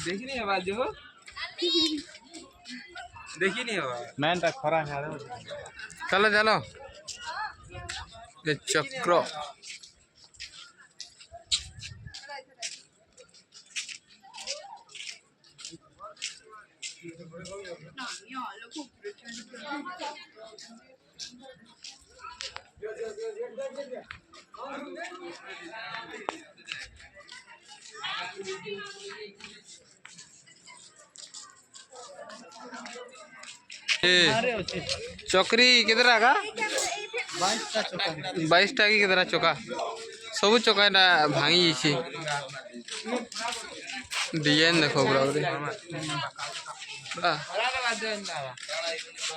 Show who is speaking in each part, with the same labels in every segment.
Speaker 1: देखी नहीं आवाज जो देखी नहीं आवाज मैं खरा है। चलो चलो ये चक्र चक्री किधर आगा 22 की किधर चौका सब चौका भांगी डिजाइन देखो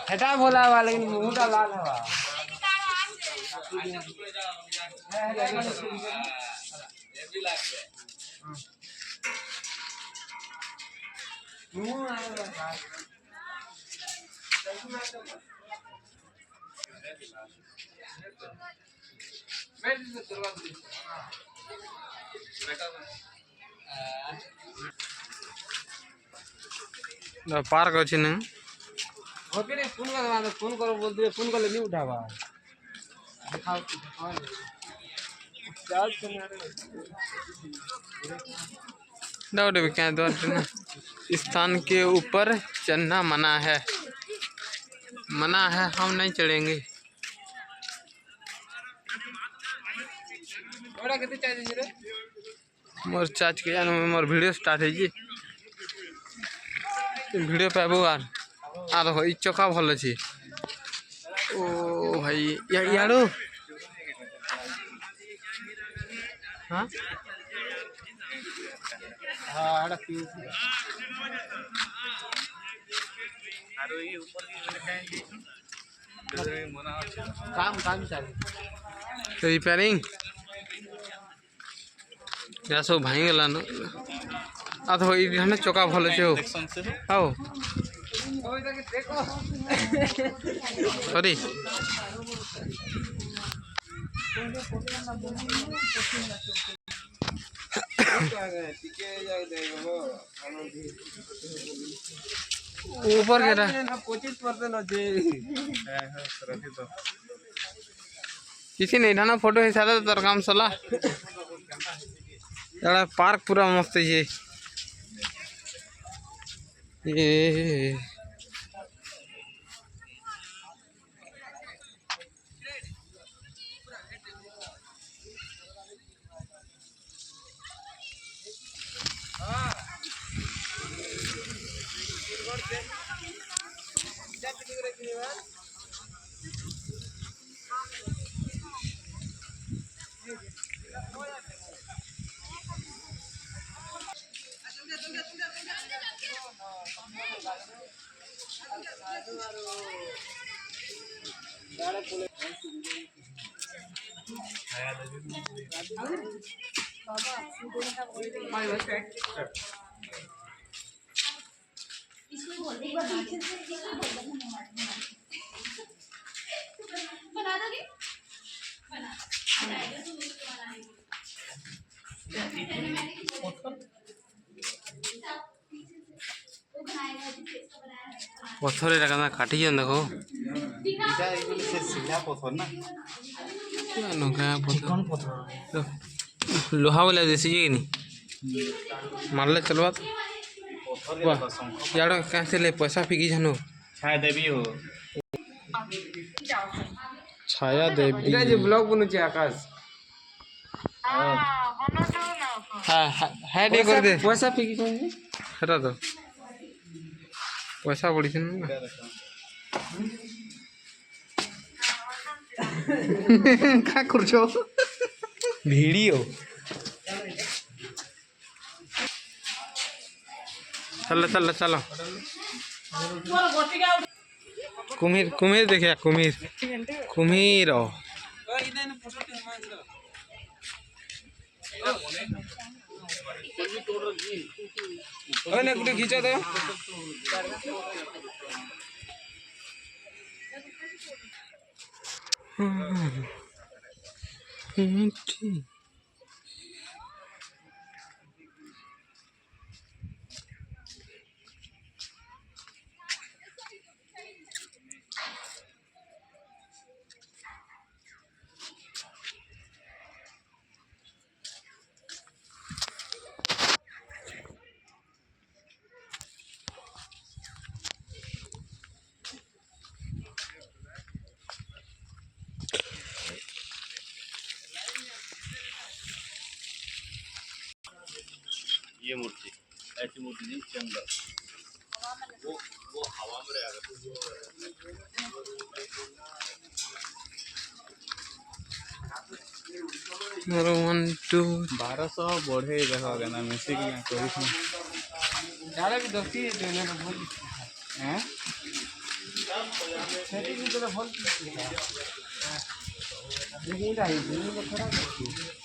Speaker 1: हेटा भोला हुआ लेकिन मुंह लाल हवा पार्क अच्छी ना फोन करो बोलते फोन कर नहीं उठावा क्या स्थान के ऊपर चढ़ना मना है हम नहीं चढ़ेंगे। मोर चार्ज के मोर वीडियो स्टार्ट है जी वीडियो पे आर हो चौका भल अच्छे ओ भाई यारो हाँ काम रिपेयरिंग या सब भाई गला न आ तो इधर चौका भल अच्छे हो सॉरी ऊपर के 25% किसी नहीं था ना फोटो हिसाब से तर काम सला पार्क पूरा मस्त है ये पत्थर काटी देखो लोहा वाला जैसे ये नहीं मारले चलवा यार कैसे ले पैसा फिकी जानो छाया देवी हो छाया देवी इधर जो ब्लॉग बनुचे आकाश हां है दे कर दे पैसा फिकी जानो हेरा तो पैसा पड़ी छन ना का करछो वीडियो चलो चलो चलो कुमीर देखिए कुमीर अरे गुटे खींचा तो
Speaker 2: ये मूर्ति ऐसी मूर्ति नहीं चंदा वो हवा में रहेगा
Speaker 1: 1200 बढ़े देखा ना मिसिक ना कोई डाले भी 10 ही देने में बोल हैं सेटिंग तो बोल लेकिन ये तो खराब है